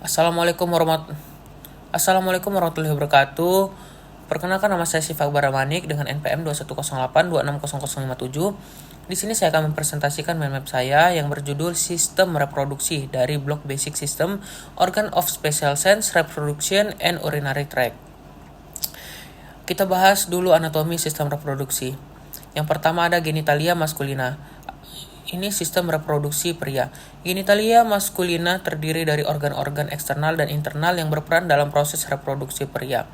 Assalamualaikum warahmatullahi wabarakatuh. Perkenalkan, nama saya Syifa Akbar Manik dengan NPM 2108260057. Di sini saya akan mempresentasikan mind map saya yang berjudul Sistem Reproduksi dari blok Basic System, Organ of Special Sense, Reproduction, and Urinary Tract. Kita bahas dulu anatomi sistem reproduksi. Yang pertama ada genitalia maskulina. Ini sistem reproduksi pria. Genitalia maskulina terdiri dari organ-organ eksternal dan internal yang berperan dalam proses reproduksi pria.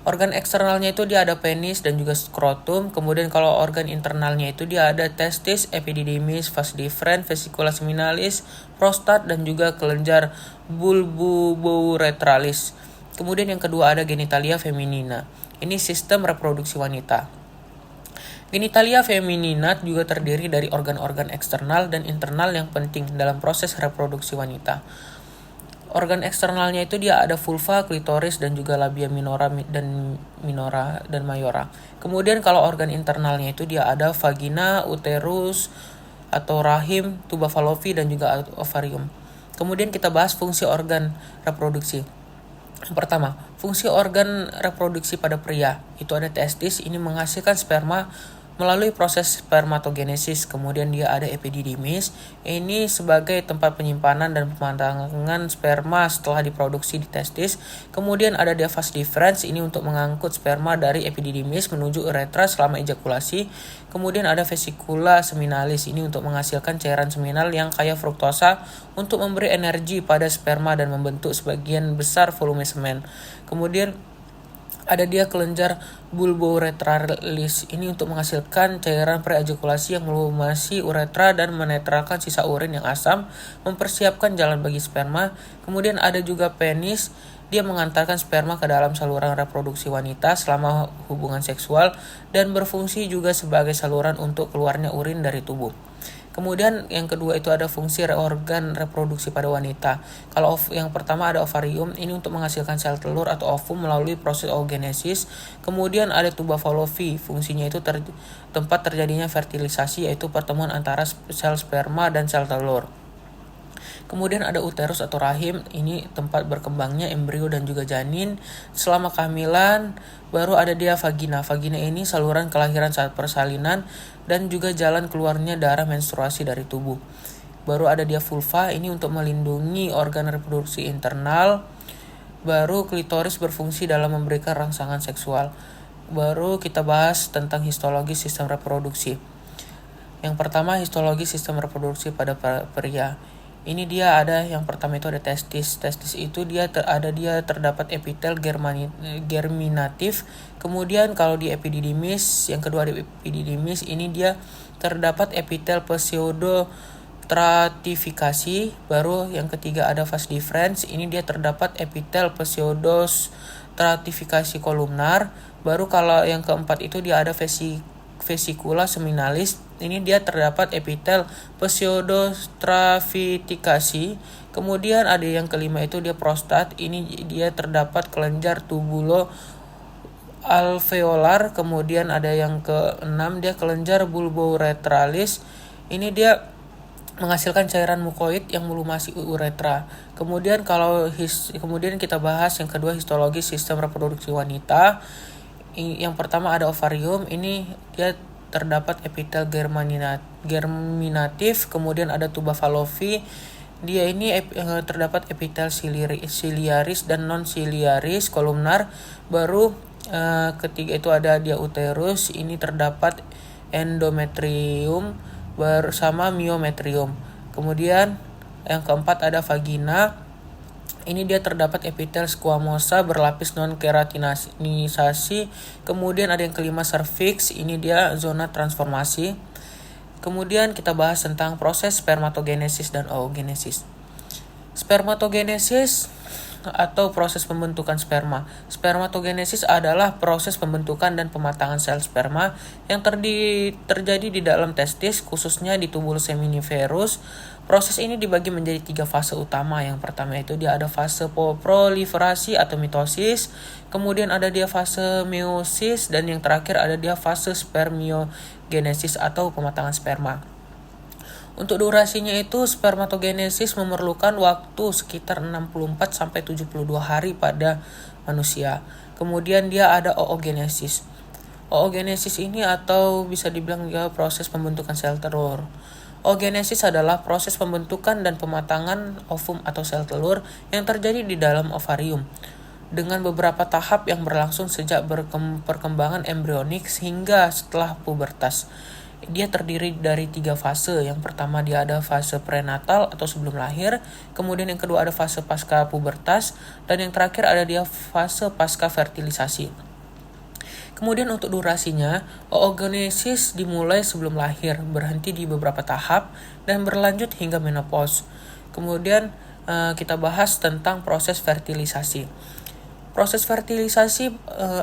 Organ eksternalnya itu dia ada penis dan juga skrotum. Kemudian kalau organ internalnya itu dia ada testis, epididymis, vas deferens, vesicula seminalis, prostat, dan juga kelenjar bulbourethralis. Kemudian yang kedua ada genitalia feminina. Ini sistem reproduksi wanita. Genitalia feminina juga terdiri dari organ-organ eksternal dan internal yang penting dalam proses reproduksi wanita. Organ eksternalnya itu dia ada vulva, klitoris, dan juga labia minora dan mayora. Kemudian kalau organ internalnya itu dia ada vagina, uterus atau rahim, tuba fallopi, dan juga ovarium. Kemudian kita bahas fungsi organ reproduksi. Yang pertama, fungsi organ reproduksi pada pria itu ada testis, ini menghasilkan sperma melalui proses spermatogenesis. Kemudian dia ada epididymis, ini sebagai tempat penyimpanan dan pematangan sperma setelah diproduksi di testis. Kemudian ada dia vas deferens, ini untuk mengangkut sperma dari epididymis menuju uretra selama ejakulasi. Kemudian ada vesicula seminalis, ini untuk menghasilkan cairan seminal yang kaya fruktosa untuk memberi energi pada sperma dan membentuk sebagian besar volume semen. Kemudian ada dia kelenjar bulbourethralis, ini untuk menghasilkan cairan preejakulasi yang melumasi uretra dan menetralkan sisa urin yang asam, mempersiapkan jalan bagi sperma. Kemudian ada juga penis, dia mengantarkan sperma ke dalam saluran reproduksi wanita selama hubungan seksual dan berfungsi juga sebagai saluran untuk keluarnya urin dari tubuh. Kemudian yang kedua itu ada fungsi organ reproduksi pada wanita. Kalau yang pertama ada ovarium, ini untuk menghasilkan sel telur atau ovum melalui proses oogenesis. Kemudian ada tuba fallopi, fungsinya itu tempat terjadinya fertilisasi, yaitu pertemuan antara sel sperma dan sel telur. Kemudian ada uterus atau rahim, ini tempat berkembangnya embrio dan juga janin selama kehamilan. Baru ada dia vagina. Vagina ini saluran kelahiran saat persalinan dan juga jalan keluarnya darah menstruasi dari tubuh. Baru ada dia vulva, ini untuk melindungi organ reproduksi internal. Baru klitoris berfungsi dalam memberikan rangsangan seksual. Baru kita bahas tentang histologi sistem reproduksi. Yang pertama, histologi sistem reproduksi pada pria. Ini dia ada yang pertama itu ada testis. Testis itu dia terdapat epitel germinatif. Kemudian kalau di epididymis, yang kedua ada epididymis, ini dia terdapat epitel pseudostratifikasi. Baru yang ketiga ada vas deferens, ini dia terdapat epitel pseudostratifikasi kolumnar. Baru kalau yang keempat itu dia ada vesicula seminalis, ini dia terdapat epitel pseudostratifikasi. Kemudian ada yang kelima itu dia prostat, ini dia terdapat kelenjar tubulo alveolar. Kemudian ada yang keenam dia kelenjar bulbourethralis, ini dia menghasilkan cairan mukoid yang melumasi uretra. Kemudian kemudian kita bahas yang kedua, histologi sistem reproduksi wanita. Yang pertama ada ovarium, ini dia terdapat epitel germinatif. Kemudian ada tuba fallopi, dia ini terdapat epitel ciliaris dan non ciliaris kolumnar. Baru ketiga itu ada dia uterus, ini terdapat endometrium bersama myometrium. Kemudian yang keempat ada vagina, ini dia terdapat epitel squamosa berlapis non-keratinisasi. Kemudian ada yang kelima cervix, ini dia zona transformasi. Kemudian kita bahas tentang proses spermatogenesis dan oogenesis. Spermatogenesis atau proses pembentukan sperma. Spermatogenesis adalah proses pembentukan dan pematangan sel sperma yang terjadi di dalam testis, khususnya di tubulus seminiferus. Proses ini dibagi menjadi 3 fase utama. Yang pertama itu dia ada fase proliferasi atau mitosis, kemudian ada dia fase meiosis, dan yang terakhir ada dia fase spermiogenesis atau pematangan sperma. Untuk durasinya itu spermatogenesis memerlukan waktu sekitar 64-72 hari pada manusia. Kemudian dia ada oogenesis. Oogenesis ini atau bisa dibilang juga proses pembentukan sel telur. Oogenesis adalah proses pembentukan dan pematangan ovum atau sel telur yang terjadi di dalam ovarium dengan beberapa tahap yang berlangsung sejak perkembangan embrionik hingga setelah pubertas. Dia terdiri dari 3 fase. Yang pertama dia ada fase prenatal atau sebelum lahir, kemudian yang kedua ada fase pasca pubertas, dan yang terakhir ada dia fase pasca fertilisasi. Kemudian untuk durasinya, oogenesis dimulai sebelum lahir, berhenti di beberapa tahap, dan berlanjut hingga menopause. Kemudian kita bahas tentang proses fertilisasi. Proses fertilisasi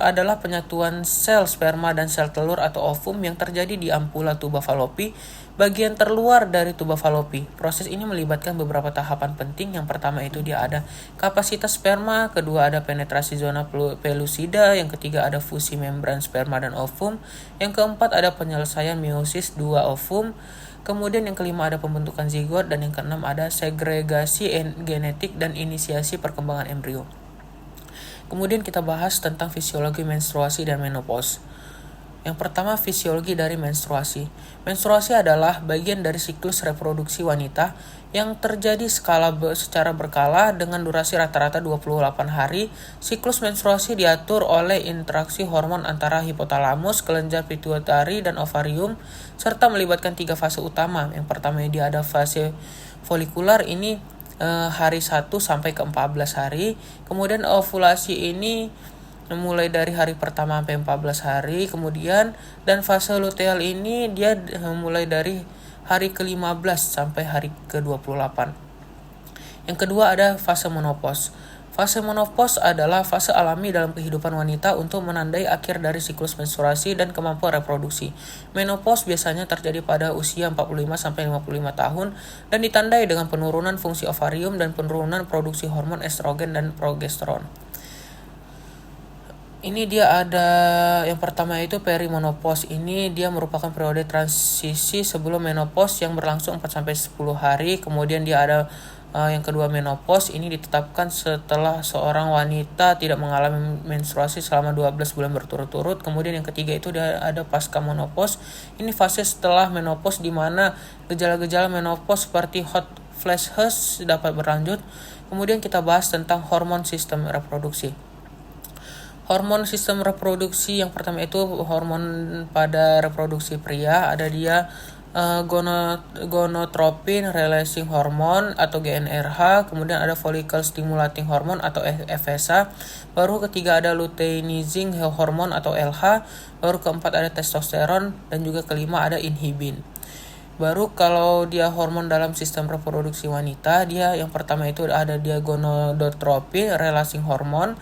adalah penyatuan sel sperma dan sel telur atau ovum yang terjadi di ampula tuba falopi, bagian terluar dari tuba falopi. Proses ini melibatkan beberapa tahapan penting. Yang pertama itu dia ada kapasitas sperma, kedua ada penetrasi zona pelusida, yang ketiga ada fusi membran sperma dan ovum, yang keempat ada penyelesaian meiosis 2 ovum, kemudian yang kelima ada pembentukan zigot, dan yang keenam ada segregasi genetik dan inisiasi perkembangan embrio. Kemudian kita bahas tentang fisiologi menstruasi dan menopause. Yang pertama, fisiologi dari menstruasi. Menstruasi adalah bagian dari siklus reproduksi wanita yang terjadi secara berkala dengan durasi rata-rata 28 hari. Siklus menstruasi diatur oleh interaksi hormon antara hipotalamus, kelenjar pituitari, dan ovarium, serta melibatkan 3 fase utama. Yang pertama dia ada fase folikular, ini hari 1 sampai ke 14 hari. Kemudian ovulasi ini mulai dari hari pertama sampai 14 hari. Kemudian dan fase luteal ini dia mulai dari hari ke-15 sampai hari ke-28. Yang kedua ada fase menopause. Fase menopause adalah fase alami dalam kehidupan wanita untuk menandai akhir dari siklus menstruasi dan kemampuan reproduksi. Menopause biasanya terjadi pada usia 45-55 tahun dan ditandai dengan penurunan fungsi ovarium dan penurunan produksi hormon estrogen dan progesteron. Ini dia ada yang pertama itu perimenopause. Ini dia merupakan periode transisi sebelum menopause yang berlangsung 4-10 hari. Kemudian dia ada yang kedua menopause. Ini ditetapkan setelah seorang wanita tidak mengalami menstruasi selama 12 bulan berturut-turut. Kemudian yang ketiga itu ada pasca menopause. Ini fase setelah menopause di mana gejala-gejala menopause seperti hot flashes dapat berlanjut. Kemudian kita bahas tentang hormon sistem reproduksi. Hormon sistem reproduksi yang pertama itu hormon pada reproduksi pria, ada dia gonadotropin releasing hormone atau GnRH, kemudian ada follicle stimulating hormone atau FSH, baru ketiga ada luteinizing hormone atau LH, baru keempat ada testosteron, dan juga kelima ada inhibin. Baru kalau dia hormon dalam sistem reproduksi wanita, dia yang pertama itu ada dia gonadotropin releasing hormone,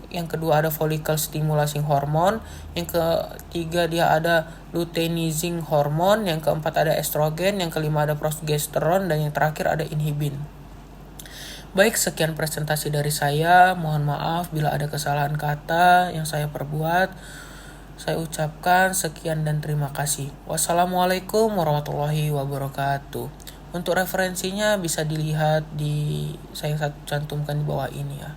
yang kedua ada follicle stimulating hormone, yang ketiga dia ada luteinizing hormone, yang keempat ada estrogen, yang kelima ada progesteron, dan yang terakhir ada inhibin. Baik, sekian presentasi dari saya. Mohon maaf bila ada kesalahan kata yang saya perbuat. Saya ucapkan sekian dan terima kasih. Wassalamualaikum warahmatullahi wabarakatuh. Untuk referensinya bisa dilihat saya cantumkan di bawah ini ya.